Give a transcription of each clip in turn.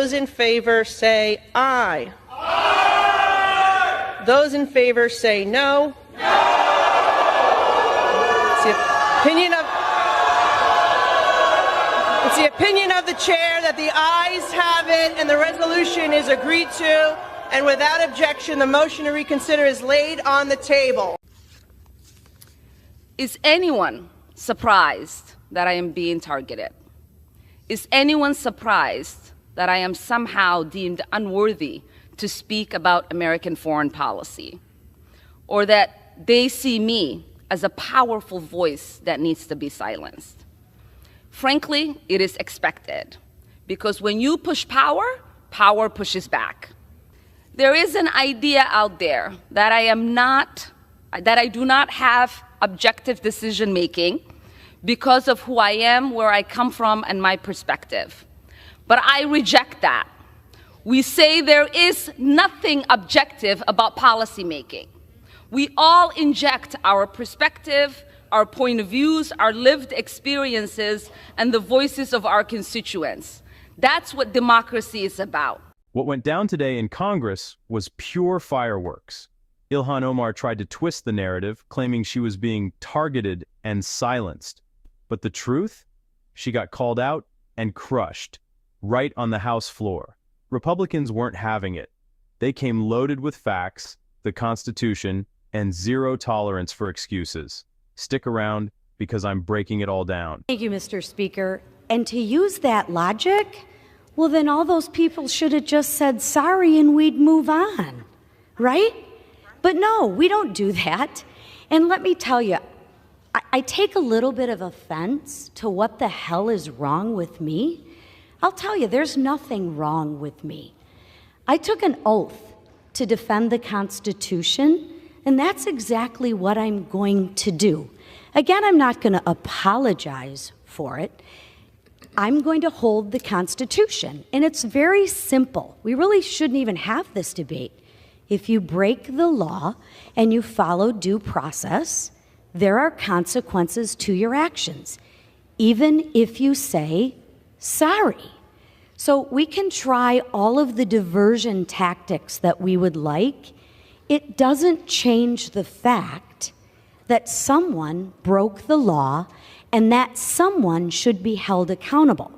Those in favor say aye. Aye. Those in favor say no. No. It's the opinion of the chair that the ayes have it and the resolution is agreed to, and without objection, the motion to reconsider is laid on the table. Is anyone surprised that I am being targeted? Is anyone surprised that I am somehow deemed unworthy to speak about American foreign policy? Or that they see me as a powerful voice that needs to be silenced? Frankly, it is expected, because when you push power, power pushes back. There is an idea out there that I do not have objective decision making because of who I am, where I come from, and my perspective. But I reject that. We say there is nothing objective about policymaking. We all inject our perspective, our point of views, our lived experiences, and the voices of our constituents. That's what democracy is about. What went down today in Congress was pure fireworks. Ilhan Omar tried to twist the narrative, claiming she was being targeted and silenced. But the truth? She got called out and crushed, right on the House floor. Republicans weren't having it. They came loaded with facts, the Constitution, and zero tolerance for excuses. Stick around, because I'm breaking it all down. Thank you, Mr. Speaker. And to use that logic, well, then all those people should have just said sorry and we'd move on, right? But no, we don't do that. And let me tell you, I take a little bit of offense to what the hell is wrong with me. I'll tell you, there's nothing wrong with me. I took an oath to defend the Constitution, and that's exactly what I'm going to do. Again, I'm not going to apologize for it. I'm going to hold the Constitution, and it's very simple. We really shouldn't even have this debate. If you break the law and you follow due process, there are consequences to your actions, even if you say sorry. So we can try all of the diversion tactics that we would like. It doesn't change the fact that someone broke the law and that someone should be held accountable.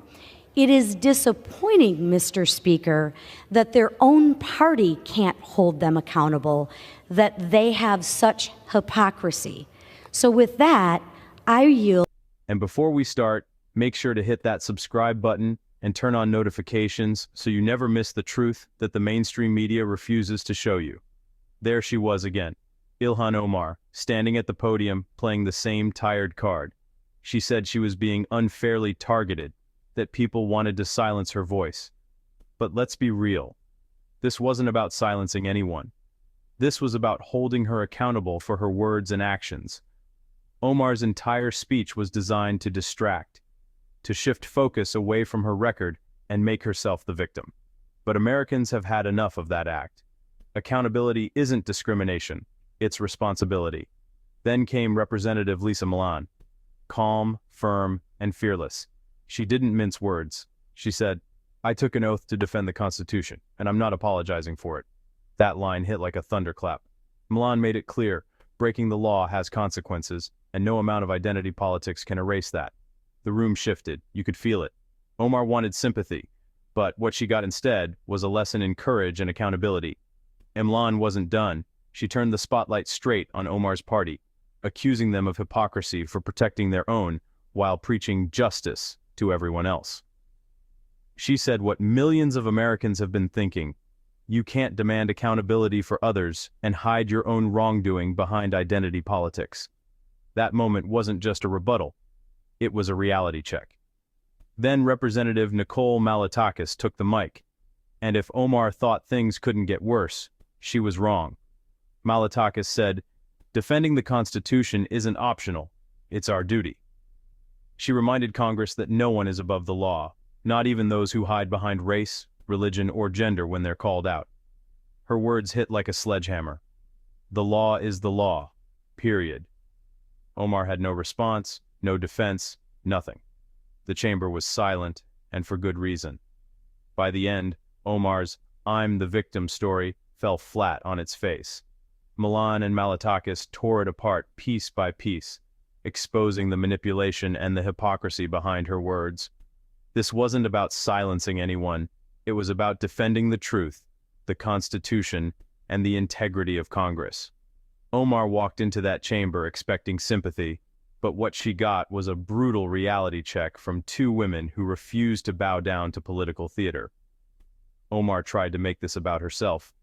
It is disappointing, Mr. Speaker, that their own party can't hold them accountable, that they have such hypocrisy. So with that, I yield. And before we start, make sure to hit that subscribe button and turn on notifications so you never miss the truth that the mainstream media refuses to show you. There she was again, Ilhan Omar, standing at the podium playing the same tired card. She said she was being unfairly targeted, that people wanted to silence her voice. But let's be real. This wasn't about silencing anyone. This was about holding her accountable for her words and actions. Omar's entire speech was designed to distract, to shift focus away from her record and make herself the victim. But Americans have had enough of that act. Accountability isn't discrimination, it's responsibility. Then came Representative Lisa Milan, calm, firm, and fearless. She didn't mince words. She said, "I took an oath to defend the Constitution, and I'm not apologizing for it." That line hit like a thunderclap. Milan made it clear, breaking the law has consequences, and no amount of identity politics can erase that. The room shifted. You could feel it. Omar wanted sympathy, but what she got instead was a lesson in courage and accountability. Milan wasn't done. She turned the spotlight straight on Omar's party, accusing them of hypocrisy for protecting their own while preaching justice to everyone else. She said what millions of Americans have been thinking: you can't demand accountability for others and hide your own wrongdoing behind identity politics. That moment wasn't just a rebuttal, it was a reality check. Then Representative Nicole Malliotakis took the mic, and if Omar thought things couldn't get worse, she was wrong. Malliotakis said, "Defending the Constitution isn't optional, it's our duty." She reminded Congress that no one is above the law, not even those who hide behind race, religion, or gender when they're called out. Her words hit like a sledgehammer. The law is the law, period. Omar had no response, no defense, nothing. The chamber was silent, and for good reason. By the end, Omar's "I'm the victim" story fell flat on its face. Milan and Malliotakis tore it apart piece by piece, exposing the manipulation and the hypocrisy behind her words. This wasn't about silencing anyone. It was about defending the truth, the Constitution, and the integrity of Congress. Omar walked into that chamber expecting sympathy, but what she got was a brutal reality check from two women who refused to bow down to political theater. Omar tried to make this about herself,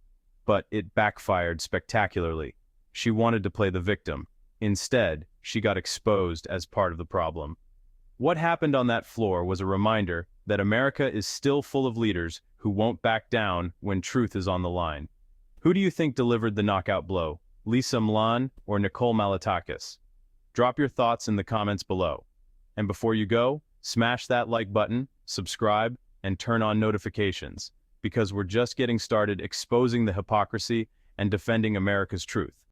but it backfired spectacularly. She wanted to play the victim. Instead, she got exposed as part of the problem. What happened on that floor was a reminder that America is still full of leaders who won't back down when truth is on the line. Who do you think delivered the knockout blow, Lisa Milan or Nicole Malliotakis? Drop your thoughts in the comments below. And before you go, smash that like button, subscribe, and turn on notifications, because we're just getting started exposing the hypocrisy and defending America's truth.